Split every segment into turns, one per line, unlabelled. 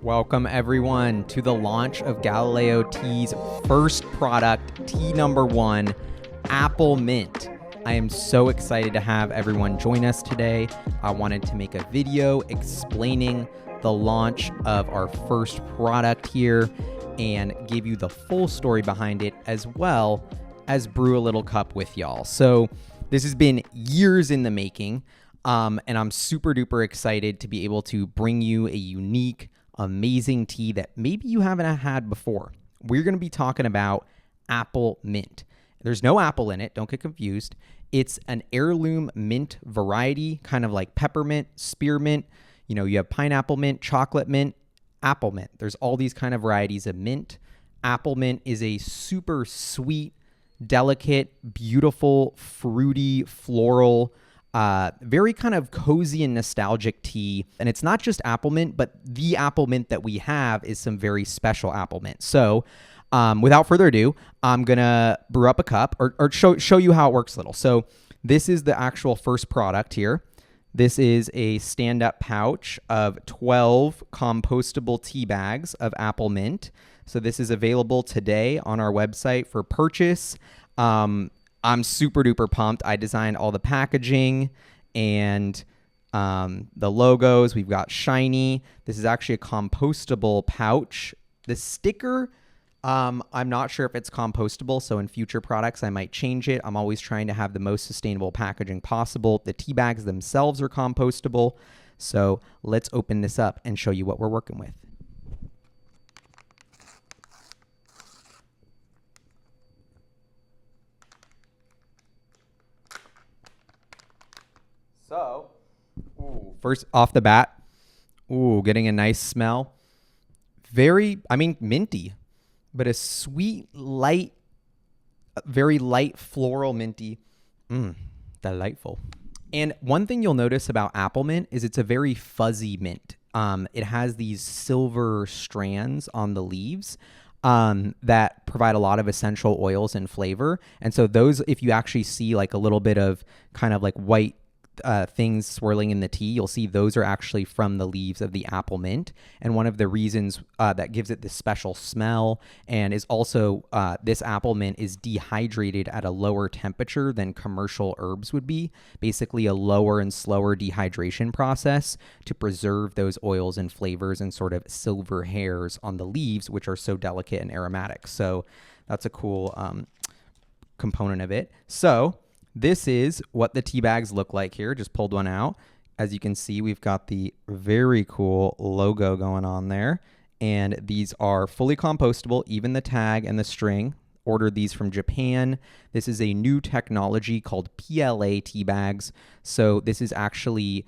Welcome everyone to the launch of Galileo Tea's first product, tea number 1, Apple Mint. I am so excited to have everyone join us today. I wanted to make a video explaining the launch of our first product here and give you the full story behind it, as well as brew a little cup with y'all. So this has been years in the making, and I'm super duper excited to be able to bring you a unique, amazing tea that maybe you haven't had before. We're going to be talking about Apple Mint. There's no apple in it, don't get confused. It's an heirloom mint variety, kind of like peppermint, spearmint. You know, you have pineapple mint, chocolate mint, apple mint. There's all these kind of varieties of mint. Apple mint is a super sweet, delicate, beautiful, fruity, floral, very kind of cozy and nostalgic tea. And it's not just apple mint, but the apple mint that we have is some very special apple mint. So without further ado, I'm going to brew up a cup or show you how it works a little. So this is the actual first product here. This is a stand-up pouch of 12 compostable tea bags of apple mint. So this is available today on our website for purchase. I'm super duper pumped. I designed all the packaging and the logos. We've got shiny. This is actually a compostable pouch. The sticker, I'm not sure if it's compostable, so in future products I might change it. I'm always trying to have the most sustainable packaging possible. The tea bags themselves are compostable. So let's open this up and show you what we're working with. So, first off the bat, getting a nice smell. Minty, but a sweet, light, very light floral minty. Delightful. And one thing you'll notice about apple mint is it's a very fuzzy mint. It has these silver strands on the leaves that provide a lot of essential oils and flavor. And so those, if you actually see like a little bit of kind of like white things swirling in the tea, you'll see those are actually from the leaves of the apple mint. And one of the reasons that gives it this special smell and is also this apple mint is dehydrated at a lower temperature than commercial herbs would be, basically a lower and slower dehydration process to preserve those oils and flavors and sort of silver hairs on the leaves, which are so delicate and aromatic. So that's a cool component of it. So this is what the tea bags look like here. Just pulled one out. As you can see, we've got the very cool logo going on there. And these are fully compostable, even the tag and the string. Ordered these from Japan. This is a new technology called PLA tea bags. So this is actually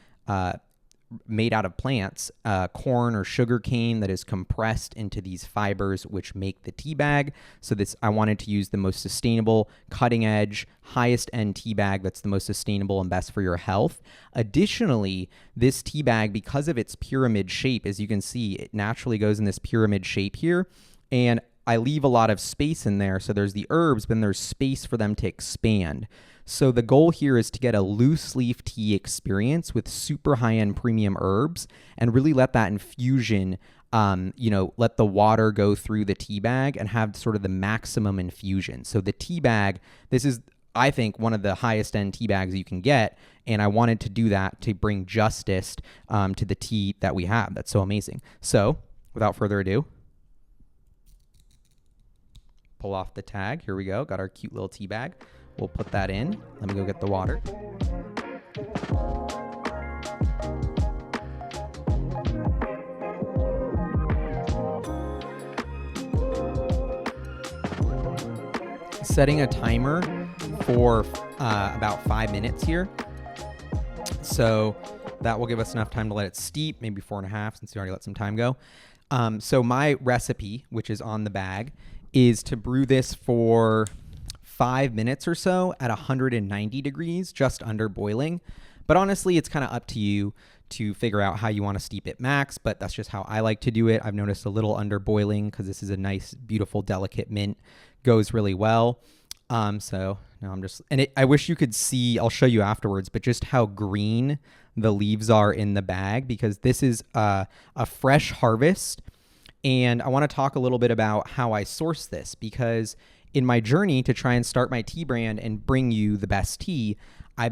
made out of plants, corn or sugar cane that is compressed into these fibers which make the tea bag. So I wanted to use the most sustainable, cutting edge, highest end tea bag that's the most sustainable and best for your health. Additionally, this tea bag, because of its pyramid shape, as you can see, it naturally goes in this pyramid shape here. And I leave a lot of space in there. So there's the herbs, but then there's space for them to expand. So the goal here is to get a loose leaf tea experience with super high-end premium herbs and really let that infusion, let the water go through the tea bag and have sort of the maximum infusion. So the tea bag, this is, I think, one of the highest end tea bags you can get. And I wanted to do that to bring justice to the tea that we have. That's so amazing. So without further ado, pull off the tag. Here we go. Got our cute little tea bag. We'll put that in. Let me go get the water. Setting a timer for about 5 minutes here. So that will give us enough time to let it steep, maybe 4.5 since we already let some time go. So my recipe, which is on the bag, is to brew this for 5 minutes or so at 190 degrees, just under boiling. But honestly, it's kind of up to you to figure out how you want to steep it max, but that's just how I like to do it. I've noticed a little under boiling because this is a nice, beautiful, delicate mint. Goes really well. So now I'm just, and I wish you could see, I'll show you afterwards, but just how green the leaves are in the bag, because this is a fresh harvest And I want to talk a little bit about how I source this, because in my journey to try and start my tea brand and bring you the best tea, I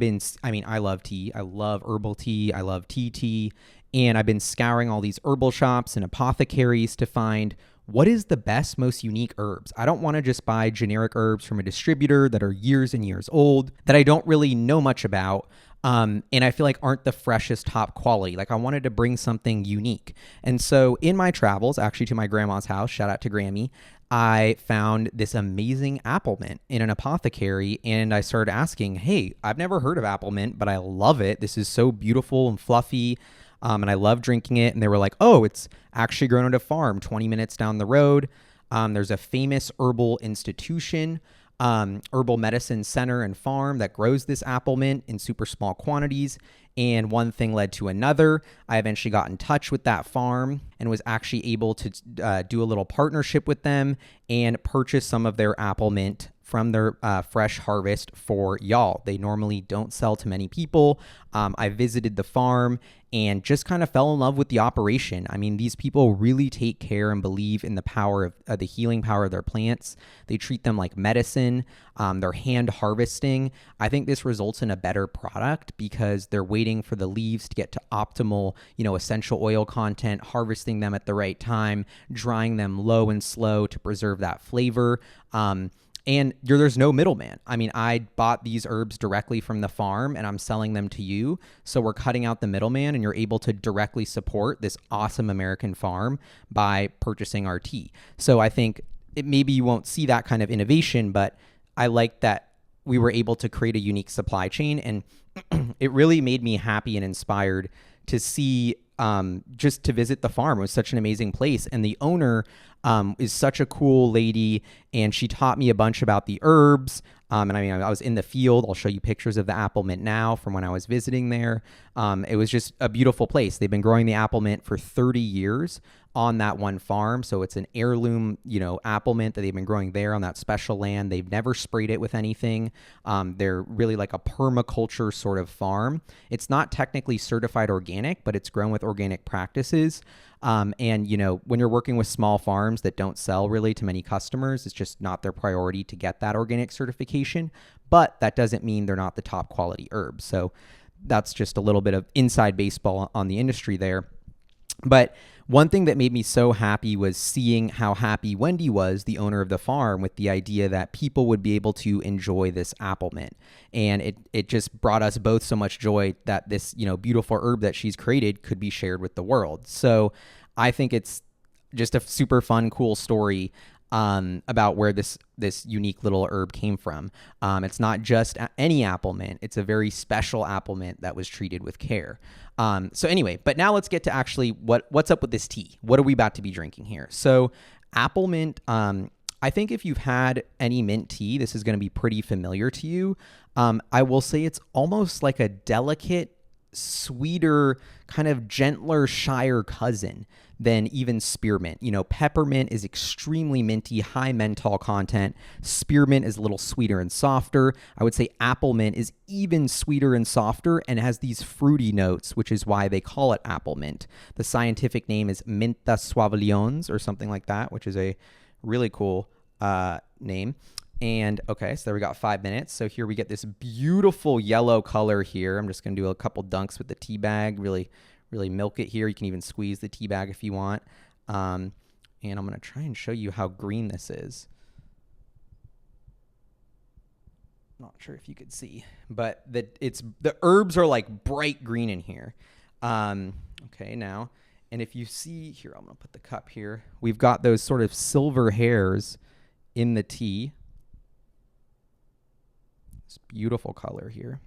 love tea. I love herbal tea. I love tea. And I've been scouring all these herbal shops and apothecaries to find what is the best, most unique herbs. I don't want to just buy generic herbs from a distributor that are years and years old that I don't really know much about. And I feel like aren't the freshest, top quality. Like I wanted to bring something unique. And so in my travels, actually to my grandma's house, shout out to Grammy, I found this amazing apple mint in an apothecary, and I started asking, hey, I've never heard of apple mint, but I love it. This is so beautiful and fluffy, and I love drinking it. And they were like, oh, it's actually grown at a farm 20 minutes down the road. There's a famous herbal institution, herbal medicine center and farm that grows this apple mint in super small quantities. And one thing led to another. I eventually got in touch with that farm and was actually able to do a little partnership with them and purchase some of their apple mint from their fresh harvest for y'all. They normally don't sell to many people. I visited the farm and just kind of fell in love with the operation. I mean, these people really take care and believe in the power of the healing power of their plants. They treat them like medicine. They're hand harvesting. I think this results in a better product because they're waiting for the leaves to get to optimal, essential oil content, harvesting them at the right time, drying them low and slow to preserve that flavor. And there's no middleman. I mean, I bought these herbs directly from the farm and I'm selling them to you. So we're cutting out the middleman and you're able to directly support this awesome American farm by purchasing our tea. So I think maybe you won't see that kind of innovation, but I like that we were able to create a unique supply chain. And it really made me happy and inspired to see just to visit the farm. It was such an amazing place. And the owner is such a cool lady, and she taught me a bunch about the herbs. And I mean, I was in the field. I'll show you pictures of the apple mint now from when I was visiting there. It was just a beautiful place. They've been growing the apple mint for 30 years on that one farm. So it's an heirloom, apple mint that they've been growing there on that special land. They've never sprayed it with anything. They're really like a permaculture sort of farm. It's not technically certified organic, but it's grown with organic practices. And when you're working with small farms that don't sell really to many customers, it's just not their priority to get that organic certification. But that doesn't mean they're not the top quality herbs. So that's just a little bit of inside baseball on the industry there. But one thing that made me so happy was seeing how happy Wendy was, the owner of the farm, with the idea that people would be able to enjoy this apple mint. And it just brought us both so much joy that this, beautiful herb that she's created could be shared with the world. So I think it's just a super fun, cool story about where this unique little herb came from. It's not just any apple mint. It's a very special apple mint that was treated with care. So anyway, but now let's get to actually what's up with this tea. What are we about to be drinking here? So apple mint, I think if you've had any mint tea, this is going to be pretty familiar to you. I will say it's almost like a delicate, sweeter, kind of gentler, shyer cousin than even spearmint. Peppermint is extremely minty, high menthol content. Spearmint is a little sweeter and softer. I would say apple mint is even sweeter and softer and has these fruity notes, which is why they call it apple mint. The scientific name is Mentha suaveolens or something like that, which is a really cool name. And okay, so there we got 5 minutes. So here we get this beautiful yellow color here. I'm just going to do a couple dunks with the tea bag, really milk it here. You can even squeeze the tea bag if you want. And I'm going to try and show you how green this is. Not sure if you could see, but the herbs are like bright green in here. Okay, now, and if you see here, I'm going to put the cup here. We've got those sort of silver hairs in the tea. This beautiful color here.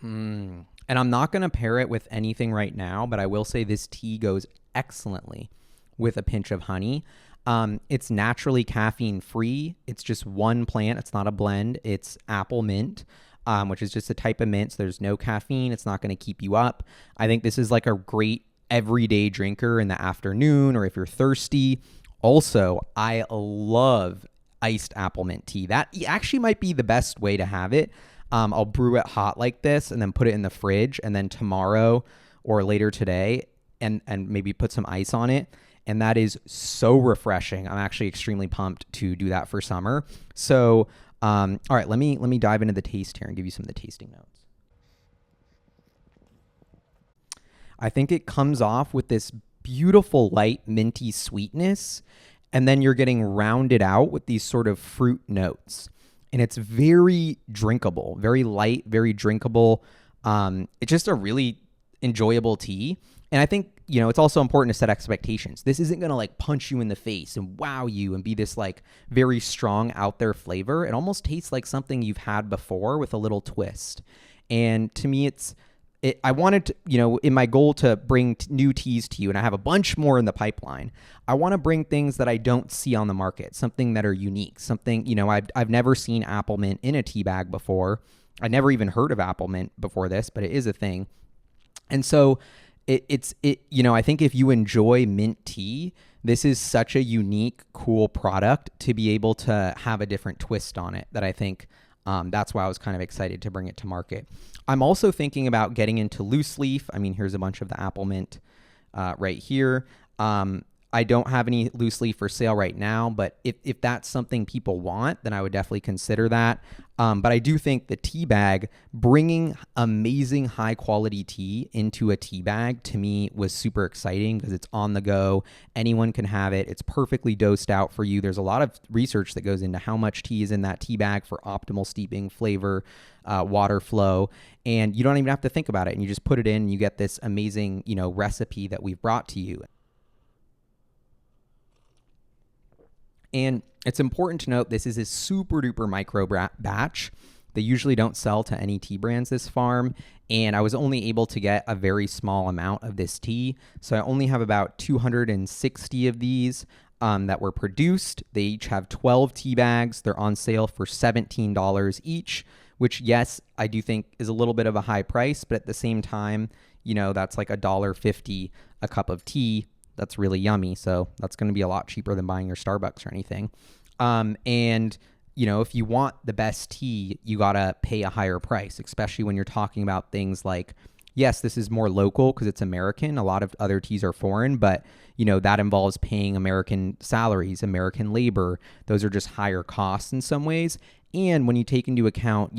And I'm not going to pair it with anything right now, but I will say this tea goes excellently with a pinch of honey. It's naturally caffeine free. It's just one plant. It's not a blend. It's apple mint, which is just a type of mint. So there's no caffeine. It's not going to keep you up. I think this is like a great everyday drinker in the afternoon or if you're thirsty. Also, I love iced apple mint tea. That actually might be the best way to have it. I'll brew it hot like this and then put it in the fridge, and then tomorrow or later today, and maybe put some ice on it. And that is so refreshing. I'm actually extremely pumped to do that for summer. So, all right, let me dive into the taste here and give you some of the tasting notes. I think it comes off with this beautiful light minty sweetness, and then you're getting rounded out with these sort of fruit notes. And it's very drinkable, very light, very drinkable. It's just a really enjoyable tea. And I think, it's also important to set expectations. This isn't going to like punch you in the face and wow you and be this like very strong out there flavor. It almost tastes like something you've had before with a little twist. And to me, I wanted to, in my goal to bring new teas to you, and I have a bunch more in the pipeline. I want to bring things that I don't see on the market, something that are unique, something, I've never seen apple mint in a tea bag before. I never even heard of apple mint before this, but it is a thing. And so I think if you enjoy mint tea, this is such a unique, cool product to be able to have a different twist on it that I think that's why I was kind of excited to bring it to market. I'm also thinking about getting into loose leaf. I mean, here's a bunch of the apple mint right here. I don't have any loose leaf for sale right now, but if that's something people want, then I would definitely consider that. But I do think the tea bag, bringing amazing high quality tea into a tea bag, to me was super exciting because it's on the go. Anyone can have it. It's perfectly dosed out for you. There's a lot of research that goes into how much tea is in that tea bag for optimal steeping, flavor, water flow, and you don't even have to think about it. And you just put it in and you get this amazing, recipe that we've brought to you. And it's important to note this is a super duper micro batch. They usually don't sell to any tea brands this farm. And I was only able to get a very small amount of this tea. So I only have about 260 of these that were produced. They each have 12 tea bags. They're on sale for $17 each, which, yes, I do think is a little bit of a high price. But at the same time, that's like $1.50 a cup of tea. That's really yummy. So that's going to be a lot cheaper than buying your Starbucks or anything. And, if you want the best tea, you got to pay a higher price, especially when you're talking about things like, yes, this is more local because it's American. A lot of other teas are foreign, but, that involves paying American salaries, American labor. Those are just higher costs in some ways. And when you take into account,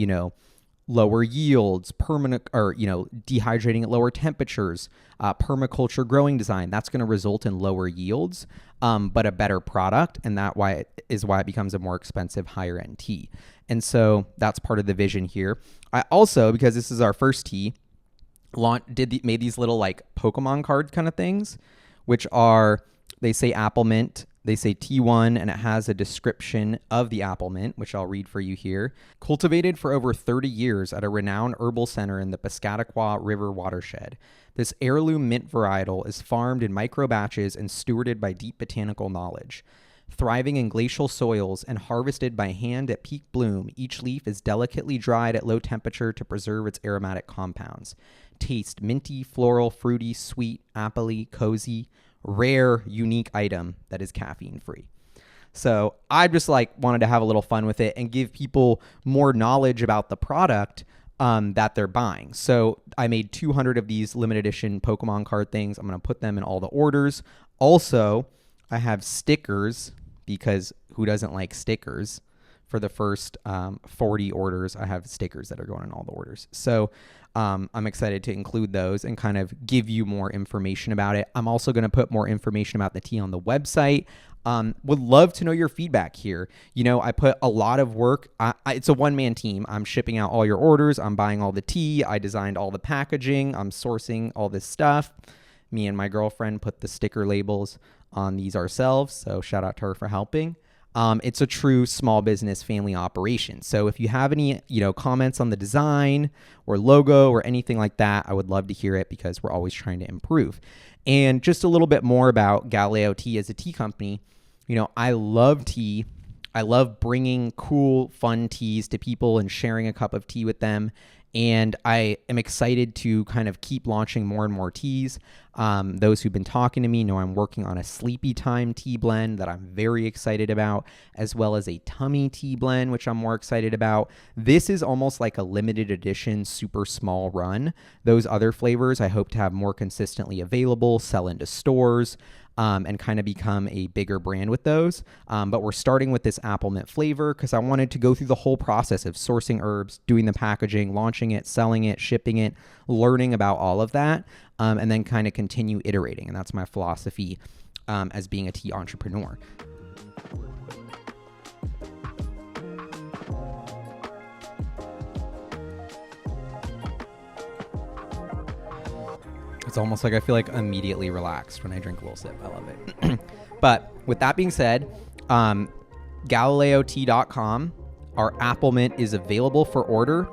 lower yields, dehydrating at lower temperatures, permaculture growing design, that's going to result in lower yields, but a better product. And why it becomes a more expensive, higher end tea. And so that's part of the vision here. I also, because this is our first tea, made these little like Pokemon card kind of things, which are, they say apple mint, they say T1, and it has a description of the apple mint, which I'll read for you here. Cultivated for over 30 years at a renowned herbal center in the Piscataqua River watershed, this heirloom mint varietal is farmed in micro batches and stewarded by deep botanical knowledge. Thriving in glacial soils and harvested by hand at peak bloom, each leaf is delicately dried at low temperature to preserve its aromatic compounds. Taste minty, floral, fruity, sweet, appley, cozy, rare, unique item that is caffeine free. So I just wanted to have a little fun with it and give people more knowledge about the product that they're buying. So I made 200 of these limited edition Pokemon card things. I'm going to put them in all the orders. Also, I have stickers because who doesn't like stickers? For the first 40 orders, I have stickers that are going in all the orders. So I'm excited to include those and kind of give you more information about it. I'm also going to put more information about the tea on the website. Would love to know your feedback here. I put a lot of work. It's a one-man team. I'm shipping out all your orders. I'm buying all the tea. I designed all the packaging. I'm sourcing all this stuff. Me and my girlfriend put the sticker labels on these ourselves. So shout out to her for helping. It's a true small business family operation. So if you have any, comments on the design or logo or anything like that, I would love to hear it because we're always trying to improve. And just a little bit more about Galileo Tea as a tea company. I love tea. I love bringing cool, fun teas to people and sharing a cup of tea with them. And I am excited to kind of keep launching more and more teas. Those who've been talking to me know I'm working on a sleepy time tea blend that I'm very excited about, as well as a tummy tea blend, which I'm more excited about. This is almost like a limited edition, super small run. Those other flavors I hope to have more consistently available, sell into stores, and kind of become a bigger brand with those. But we're starting with this apple mint flavor because I wanted to go through the whole process of sourcing herbs, doing the packaging, launching it, selling it, shipping it, learning about all of that, and then kind of continue iterating. And that's my philosophy as being a tea entrepreneur. It's almost like I feel like immediately relaxed when I drink a little sip. I love it. But with that being said, GalileoTea.com, our apple mint is available for order.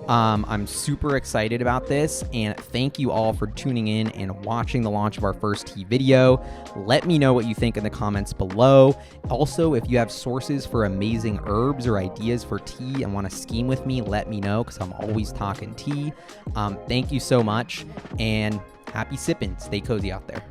I'm super excited about this, and thank you all for tuning in and watching the launch of our first tea video. Let me know what you think in the comments below. Also, if you have sources for amazing herbs or ideas for tea and want to scheme with me, let me know because I'm always talking tea. Thank you so much, and happy sipping. Stay cozy out there.